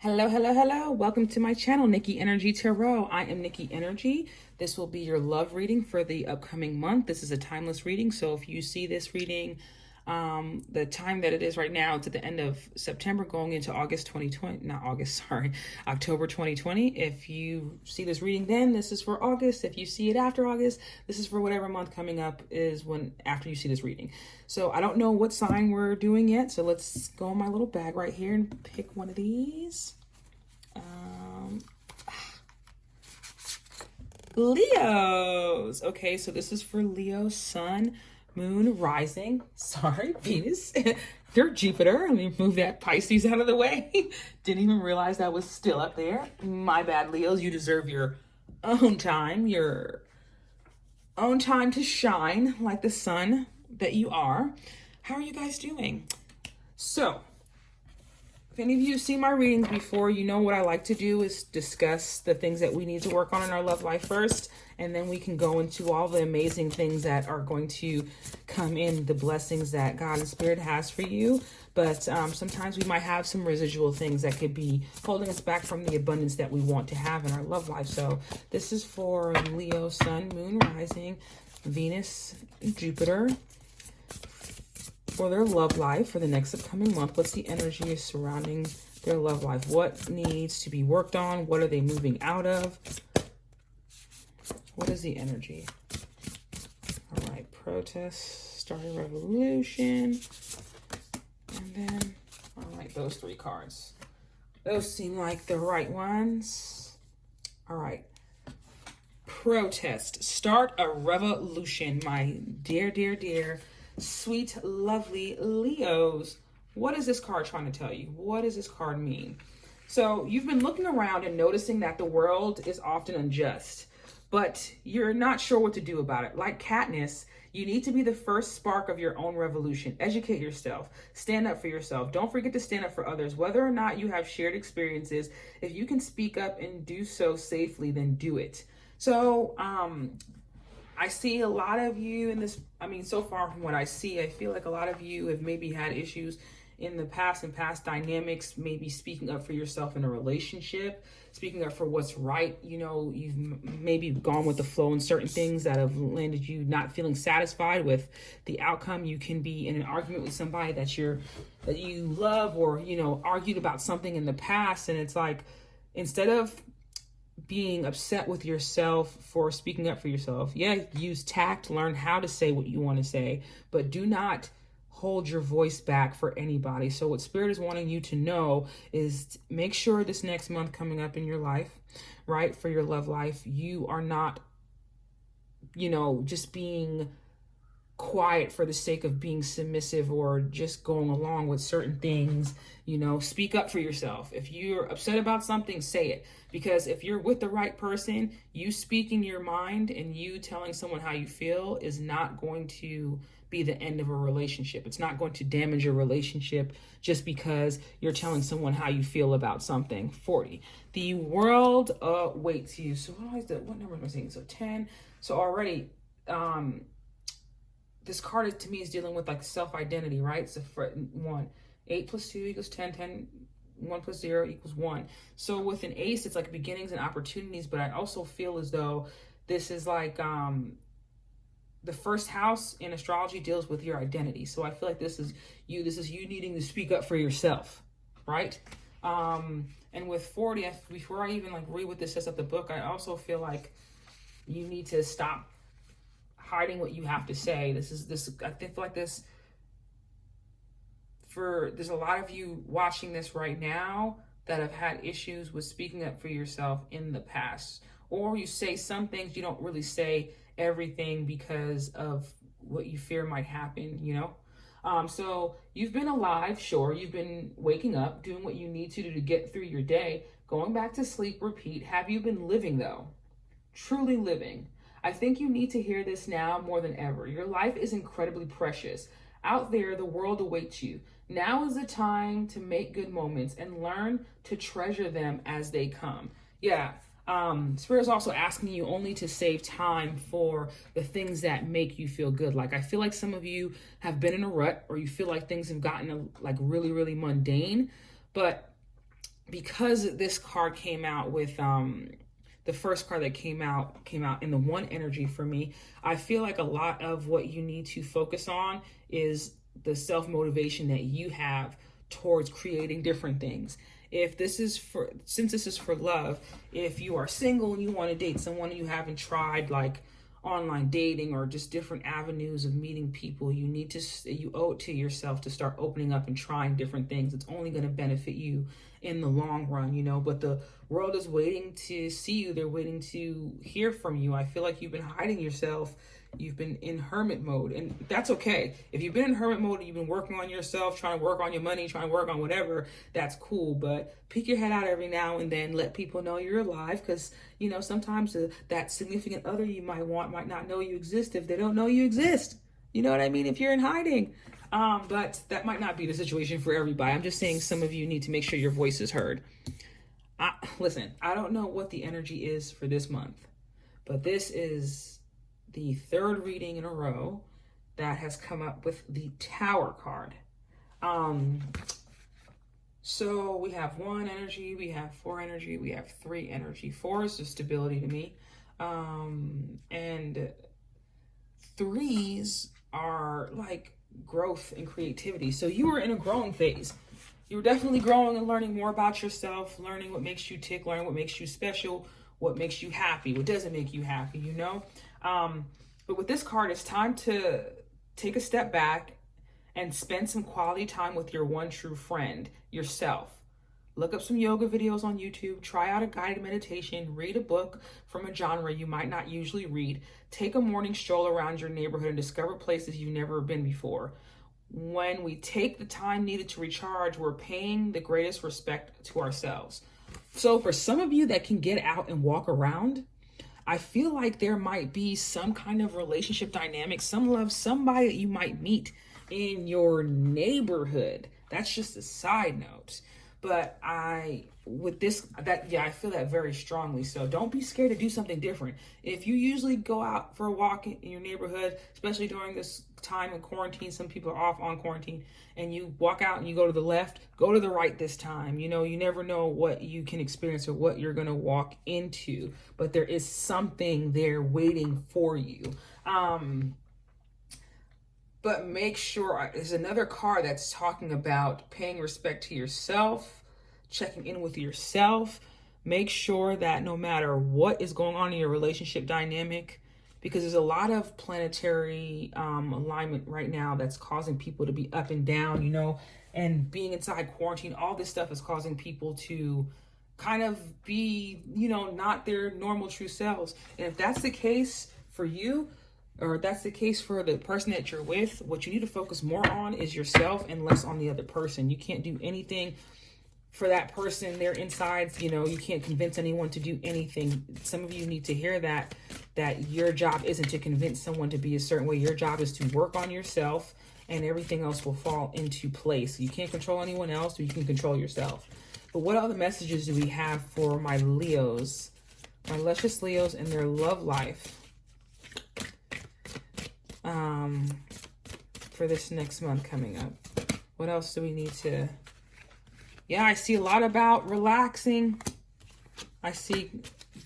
Hello, hello, hello. Welcome to my channel, Nikkienergytarot. I am Nikki Energy. This will be your love reading for the upcoming month. This is a timeless reading, so if you see this reading, the time that it is right now, it's at the end of September going into August 2020, not August, sorry, October 2020. If you see this reading then, this is for August. If you see it after August, this is for whatever month coming up is when after you see this reading. So I don't know what sign we're doing yet, so let's go in my little bag right here and pick one of these. Leos. Okay, so this is for Leo, Sun, Moon, Rising. Sorry, Venus. They're Jupiter. Let me move that Pisces out of the way. Didn't even realize that was still up there. My bad, Leos. You deserve your own time to shine like the sun that you are. How are you guys doing? So, if any of you have seen my readings before, you know what I like to do is discuss the things that we need to work on in our love life first, and then we can go into all the amazing things that are going to come in, the blessings that God and Spirit has for you. But sometimes we might have some residual things that could be holding us back from the abundance that we want to have in our love life. So this is for Leo, Sun, Moon, Rising, Venus, Jupiter, for their love life for the next upcoming month. What's the energy surrounding their love life? What needs to be worked on? What are they moving out of? What is the energy? All right, protest, starting revolution. And then, all right, those three cards. Those seem like the right ones. All right. Protest, start a revolution, my dear, dear, dear, sweet, lovely Leos. What is this card trying to tell you? What does this card mean? So you've been looking around and noticing that the world is often unjust, but you're not sure what to do about it. Like Katniss, you need to be the first spark of your own revolution. Educate yourself. Stand up for yourself. Don't forget to stand up for others. Whether or not you have shared experiences, if you can speak up and do so safely, then do it. So, I see a lot of you in this, so far from what I see, I feel like a lot of you have maybe had issues in the past and past dynamics, maybe speaking up for yourself in a relationship, speaking up for what's right. You know, you've maybe gone with the flow in certain things that have landed you not feeling satisfied with the outcome. You can be in an argument with somebody that you love, or, argued about something in the past. And it's like, instead of being upset with yourself for speaking up for yourself, use tact, learn how to say what you want to say, but do not hold your voice back for anybody. So what Spirit is wanting you to know is make sure this next month coming up in your life, right, for your love life, you are not, just being quiet for the sake of being submissive or just going along with certain things. Speak up for yourself. If you're upset about something, say it. Because if you're with the right person, you speaking your mind and you telling someone how you feel is not going to be the end of a relationship. It's not going to damage your relationship just because you're telling someone how you feel about something. 40. The world awaits you. So what number am I saying? So 10. So already, this card to me is dealing with like self-identity, right? So for 1, 8 plus 2 equals 10, 10, 1 plus 0 equals 1. So with an ace, it's like beginnings and opportunities, but I also feel as though this is like the first house in astrology deals with your identity. So I feel like this is you needing to speak up for yourself, right? And with 40, before I even like read what this says at the book, I also feel like you need to stop hiding what you have to say. I feel like there's a lot of you watching this right now that have had issues with speaking up for yourself in the past, or you say some things, you don't really say everything because of what you fear might happen, so you've been alive, sure, you've been waking up, doing what you need to do to get through your day, going back to sleep, repeat. Have you been living though? Truly living? I think you need to hear this now more than ever. Your life is incredibly precious. Out there, the world awaits you. Now is the time to make good moments and learn to treasure them as they come. Spirit is also asking you only to save time for the things that make you feel good. Like, I feel like some of you have been in a rut, or you feel like things have gotten like really, really mundane. But because this card came out with the first card that came out in the one energy for me, I feel like a lot of what you need to focus on is the self-motivation that you have towards creating different things. If this is for, since this is for love, if you are single and you want to date someone and you haven't tried like online dating or just different avenues of meeting people, you owe it to yourself to start opening up and trying different things. It's only going to benefit you in the long run, you know, but the world is waiting to see you. They're waiting to hear from you. I feel like you've been hiding yourself. You've been in hermit mode, and that's okay. If you've been in hermit mode and you've been working on yourself, trying to work on your money, trying to work on whatever, that's cool. But peek your head out every now and then, let people know you're alive, because, you know, sometimes that significant other you might want might not know you exist if they don't know you exist. You know what I mean? If you're in hiding. But that might not be the situation for everybody. I'm just saying some of you need to make sure your voice is heard. Listen, I don't know what the energy is for this month, but this is the third reading in a row that has come up with the Tower card. So we have 1 energy, we have 4 energy, we have 3 energy. 4 is the stability to me. And 3s are like growth and creativity. So you were in a growing phase. You were definitely growing and learning more about yourself, learning what makes you tick, learning what makes you special, what makes you happy, what doesn't make you happy, you know? But with this card, it's time to take a step back and spend some quality time with your one true friend, yourself. Look up some yoga videos on YouTube, try out a guided meditation, read a book from a genre you might not usually read, take a morning stroll around your neighborhood and discover places you've never been before. When we take the time needed to recharge, we're paying the greatest respect to ourselves. So for some of you that can get out and walk around, I feel like there might be some kind of relationship dynamic, some love, somebody that you might meet in your neighborhood. That's just a side note. But I feel that very strongly. So don't be scared to do something different. If you usually go out for a walk in your neighborhood, especially during this time in quarantine, some people are off on quarantine, and you walk out and you go to the left, go to the right this time. You know, you never know what you can experience or what you're going to walk into, but there is something there waiting for you. But make sure, there's another card that's talking about paying respect to yourself, checking in with yourself. Make sure that no matter what is going on in your relationship dynamic, because there's a lot of planetary alignment right now that's causing people to be up and down, you know, and being inside quarantine, all this stuff is causing people to kind of be, you know, not their normal true selves. And if that's the case for you, or that's the case for the person that you're with, what you need to focus more on is yourself and less on the other person. You can't do anything for that person, their insides, you know, you can't convince anyone to do anything. Some of you need to hear that your job isn't to convince someone to be a certain way. Your job is to work on yourself, and everything else will fall into place. You can't control anyone else, but you can control yourself. But what other messages do we have for my Leos, my luscious Leos and their love life? For this next month coming up. What else do we need to... Yeah, I see a lot about relaxing. I see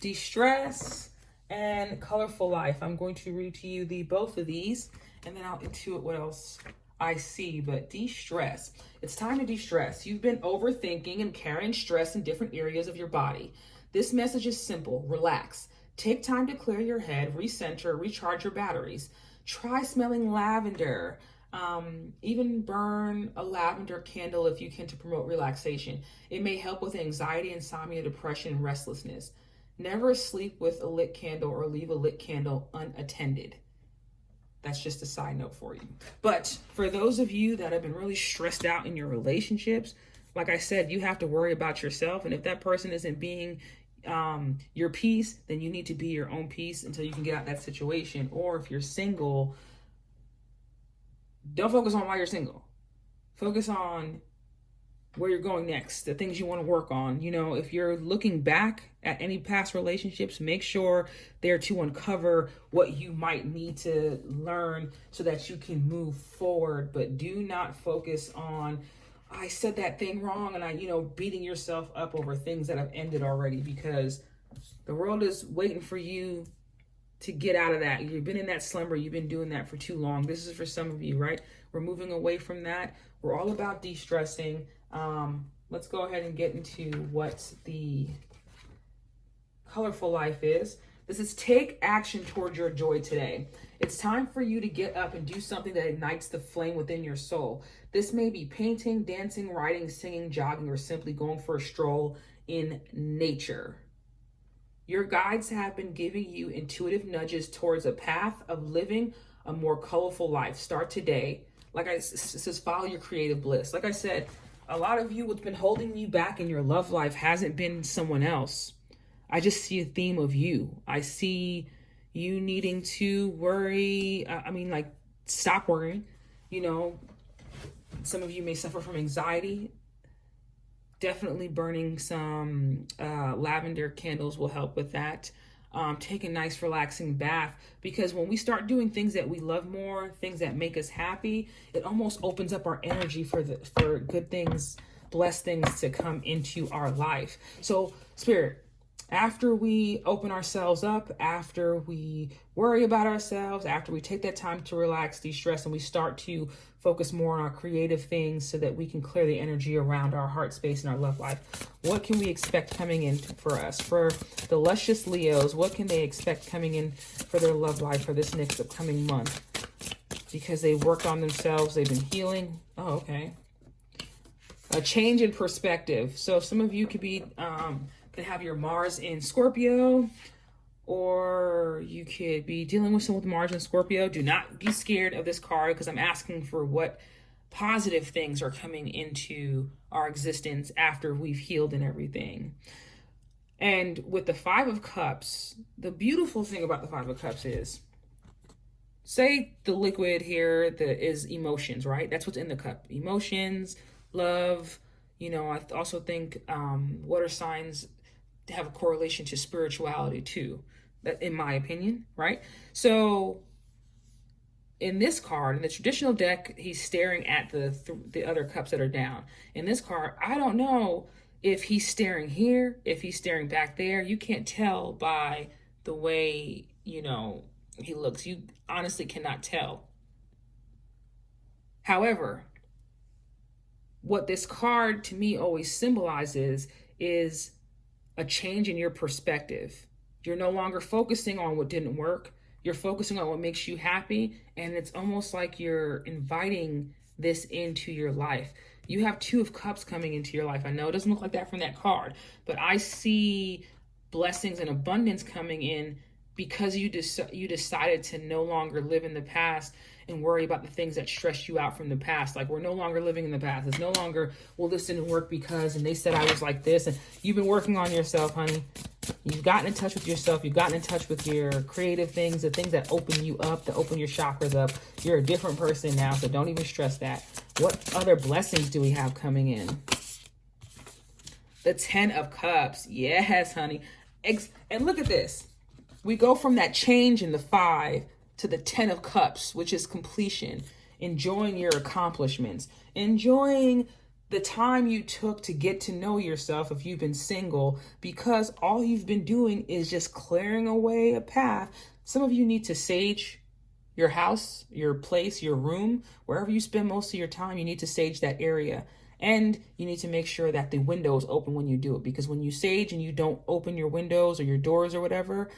de-stress and colorful life. I'm going to read to you both of these, and then I'll intuit what else I see. But de-stress. It's time to de-stress. You've been overthinking and carrying stress in different areas of your body. This message is simple. Relax. Take time to clear your head, recenter, recharge your batteries. Try smelling lavender. Even burn a lavender candle if you can to promote relaxation. It may help with anxiety, insomnia, depression, and restlessness. Never sleep with a lit candle or leave a lit candle unattended. That's just a side note for you. But for those of you that have been really stressed out in your relationships, like I said, you have to worry about yourself. And if that person isn't being your peace, then you need to be your own peace until you can get out of that situation. Or if you're single, don't focus on why you're single. Focus on where you're going next, the things you want to work on. You know, if you're looking back at any past relationships, make sure they're to uncover what you might need to learn so that you can move forward. But do not focus on I said that thing wrong, and beating yourself up over things that have ended already, because the world is waiting for you to get out of that. You've been in that slumber. You've been doing that for too long. This is for some of you, right? We're moving away from that. We're all about de-stressing. Let's go ahead and get into what the colorful life is. This is take action toward your joy today. It's time for you to get up and do something that ignites the flame within your soul. This may be painting, dancing, writing, singing, jogging, or simply going for a stroll in nature. Your guides have been giving you intuitive nudges towards a path of living a more colorful life. Start today. It says, follow your creative bliss. Like I said, a lot of you, what's been holding you back in your love life hasn't been someone else. I just see a theme of you. I see you needing to worry. Stop worrying. Some of you may suffer from anxiety. Definitely burning some lavender candles will help with that. Take a nice relaxing bath, because when we start doing things that we love more, things that make us happy, it almost opens up our energy for good things, blessed things to come into our life. So Spirit, after we open ourselves up, after we worry about ourselves, after we take that time to relax, de-stress, and we start to focus more on our creative things so that we can clear the energy around our heart space and our love life, what can we expect coming in for us? For the luscious Leos, what can they expect coming in for their love life for this next upcoming month? Because they worked on themselves, they've been healing. Oh, okay. A change in perspective. So some of you could be... could have your Mars in Scorpio, or you could be dealing with someone with Mars in Scorpio. Do not be scared of this card, because I'm asking for what positive things are coming into our existence after we've healed and everything. And with the Five of Cups, the beautiful thing about the Five of Cups is, say the liquid here is emotions, right? That's what's in the cup. Emotions, love. I also think water signs have a correlation to spirituality too, that in my opinion, right? So in this card, in the traditional deck, he's staring at the other cups that are down. In this card, I don't know if he's staring here, if he's staring back there. You can't tell by the way, he looks. You honestly cannot tell. However, what this card to me always symbolizes is a change in your perspective. You're no longer focusing on what didn't work. You're focusing on what makes you happy. And it's almost like you're inviting this into your life. You have Two of Cups coming into your life. I know it doesn't look like that from that card, but I see blessings and abundance coming in because you decided to no longer live in the past and worry about the things that stressed you out from the past. Like, we're no longer living in the past. It's no longer, well, this didn't work because, and they said I was like this. And you've been working on yourself, honey. You've gotten in touch with yourself. You've gotten in touch with your creative things, the things that open you up, that open your chakras up. You're a different person now, so don't even stress that. What other blessings do we have coming in? The Ten of Cups. Yes, honey. And look at this. We go from that change in the 5 to the 10 of Cups, which is completion, enjoying your accomplishments, enjoying the time you took to get to know yourself if you've been single, because all you've been doing is just clearing away a path. Some of you need to sage your house, your place, your room, wherever you spend most of your time. You need to sage that area. And you need to make sure that the window is open when you do it, because when you sage and you don't open your windows or your doors or whatever,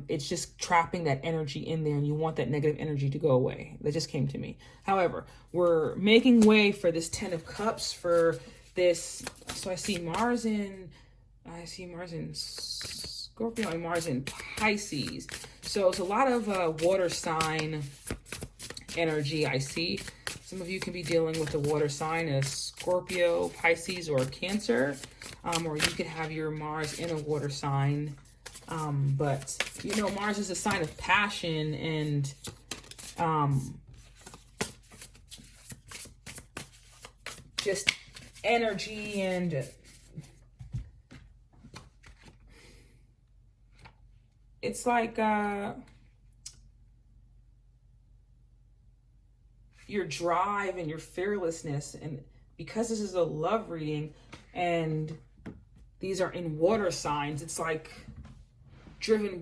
it's just trapping that energy in there, and you want that negative energy to go away. That just came to me. However, we're making way for this 10 of Cups, for this. So I see Mars in Scorpio and Mars in Pisces. So it's a lot of water sign energy I see. Some of you can be dealing with a water sign, a Scorpio, Pisces, or Cancer. Or you could have your Mars in a water sign. But Mars is a sign of passion and just energy, and it's like your drive and your fearlessness, and because this is a love reading and these are in water signs, it's like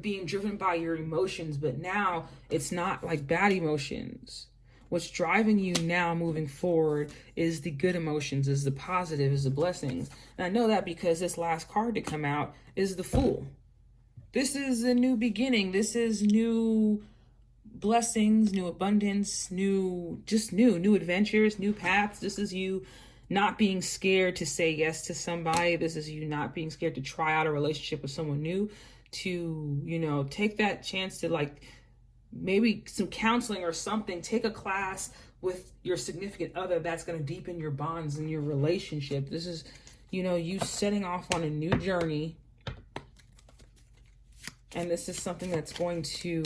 being driven by your emotions, but now it's not like bad emotions. What's driving you now moving forward is the good emotions, is the positive, is the blessings. And I know that because this last card to come out is the Fool. This is a new beginning. This is new blessings, new abundance, new adventures, new paths. This is you not being scared to say yes to somebody. This is you not being scared to try out a relationship with someone new, to, take that chance to like maybe some counseling or something, take a class with your significant other that's going to deepen your bonds and your relationship. This is, you setting off on a new journey. And this is something that's going to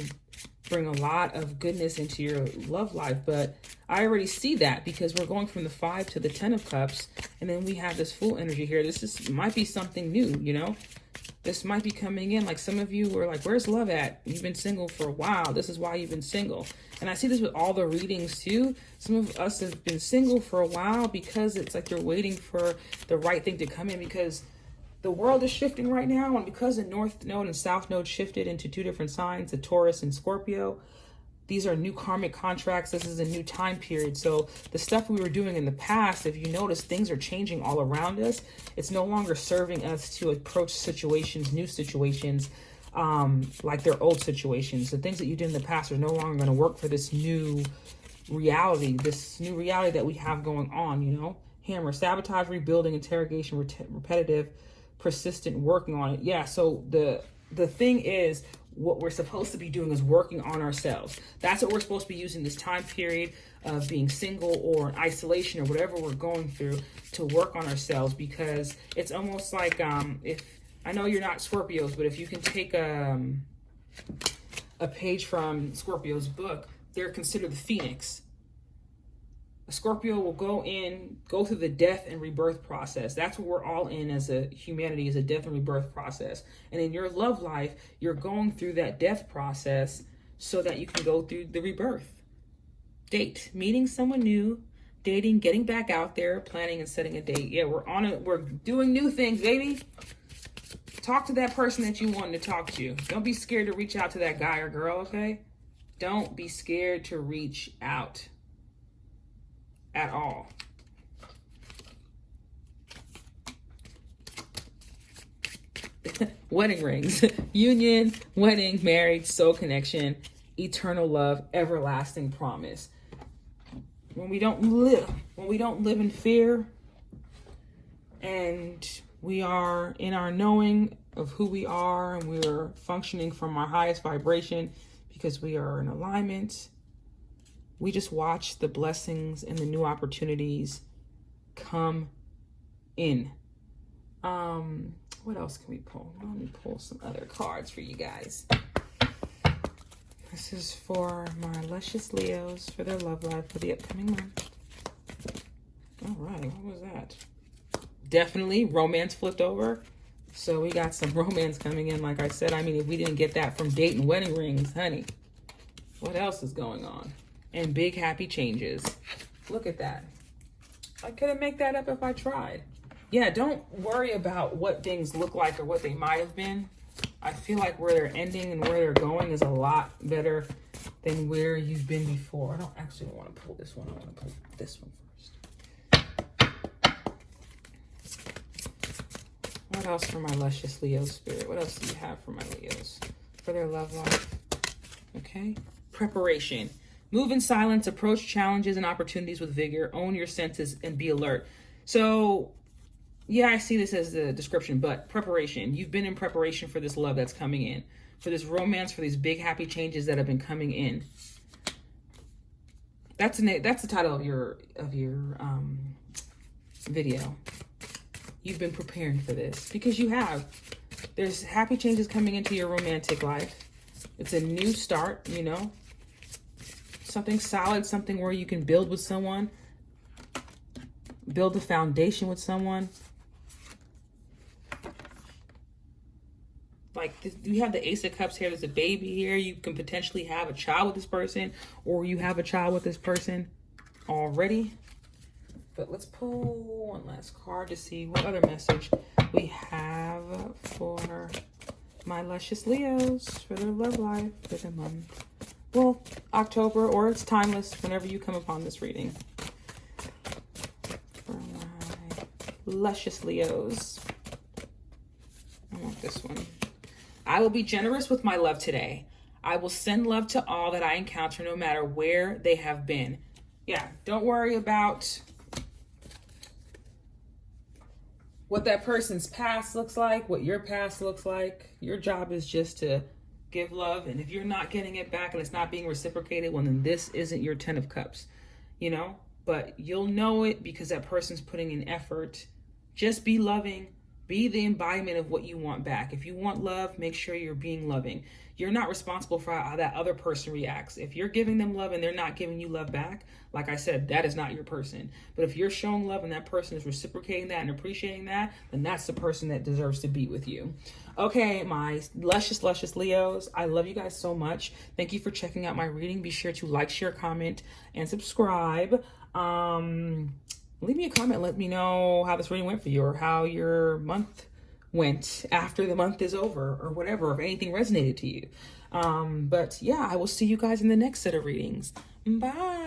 bring a lot of goodness into your love life. But I already see that because we're going from the 5 to the 10 of cups. And then we have this Fool energy here. This might be something new, This might be coming in. Like some of you were like, where's love at? You've been single for a while. This is why you've been single. And I see this with all the readings too. Some of us have been single for a while because it's like you're waiting for the right thing to come in, because the world is shifting right now. And because the North Node and South Node shifted into 2 different signs, the Taurus and Scorpio, these are new karmic contracts. This is a new time period. So the stuff we were doing in the past, if you notice, things are changing all around us. It's no longer serving us to approach situations, new situations, like their old situations. The things that you did in the past are no longer going to work for this new reality that we have going on, Hammer, sabotage, rebuilding, interrogation, repetitive, persistent, working on it. Yeah, so the thing is, what we're supposed to be doing is working on ourselves. That's what we're supposed to be using this time period of being single or in isolation or whatever we're going through to work on ourselves, because it's almost like, if I know you're not Scorpios, but if you can take a page from Scorpio's book, they're considered the Phoenix. A Scorpio will go through the death and rebirth process. That's what we're all in as a humanity, is a death and rebirth process. And in your love life, you're going through that death process so that you can go through the rebirth. Date, meeting someone new, dating, getting back out there, planning and setting a date. Yeah, we're doing new things, baby. Talk to that person that you wanted to talk to. Don't be scared to reach out to that guy or girl, okay? Don't be scared to reach out at all. Wedding rings, union, wedding, marriage, soul connection, eternal love, everlasting promise. When we don't live in fear, and we are in our knowing of who we are, and we're functioning from our highest vibration because we are in alignment, we just watch the blessings and the new opportunities come in. What else can we pull? Let me pull some other cards for you guys. This is for my luscious Leos for their love life for the upcoming month. All right, what was that? Definitely romance flipped over. So we got some romance coming in, like I said. I mean, if we didn't get that from date and wedding rings, honey, what else is going on? And big happy changes. Look at that. I couldn't make that up if I tried. Yeah, don't worry about what things look like or what they might have been. I feel like where they're ending and where they're going is a lot better than where you've been before. I don't actually want to pull this one. I want to pull this one first. What else for my luscious Leo spirit? What else do you have for my Leos? For their love life. Okay. Preparation. Move in silence, approach challenges and opportunities with vigor, own your senses, and be alert. So, yeah, I see this as the description, but preparation. You've been in preparation for this love that's coming in, for this romance, for these big happy changes that have been coming in. That's the title of your video. You've been preparing for this because you have. There's happy changes coming into your romantic life. It's a new start, something solid, something where you can build with someone, build a foundation with someone. Like, you have the Ace of Cups here. There's a baby here. You can potentially have a child with this person, or you have a child with this person already. But let's pull one last card to see what other message we have for my luscious Leos for their love life for the month. Well, October, or it's timeless whenever you come upon this reading. For my luscious Leos. I want this one. I will be generous with my love today. I will send love to all that I encounter, no matter where they have been. Yeah, don't worry about what that person's past looks like, what your past looks like. Your job is just to give love. And if you're not getting it back and it's not being reciprocated, well, then this isn't your 10 of cups, you know? But you'll know it because that person's putting in effort. Just be loving. Be the embodiment of what you want back. If you want love, make sure you're being loving. You're not responsible for how that other person reacts. If you're giving them love and they're not giving you love back, like I said, that is not your person. But if you're showing love and that person is reciprocating that and appreciating that, then that's the person that deserves to be with you. Okay, my luscious, luscious Leos, I love you guys so much. Thank you for checking out my reading. Be sure to like, share, comment, and subscribe. Leave me a comment. Let me know how this reading went for you, or how your month went after the month is over, or whatever, if anything resonated to you. But yeah, I will see you guys in the next set of readings. Bye.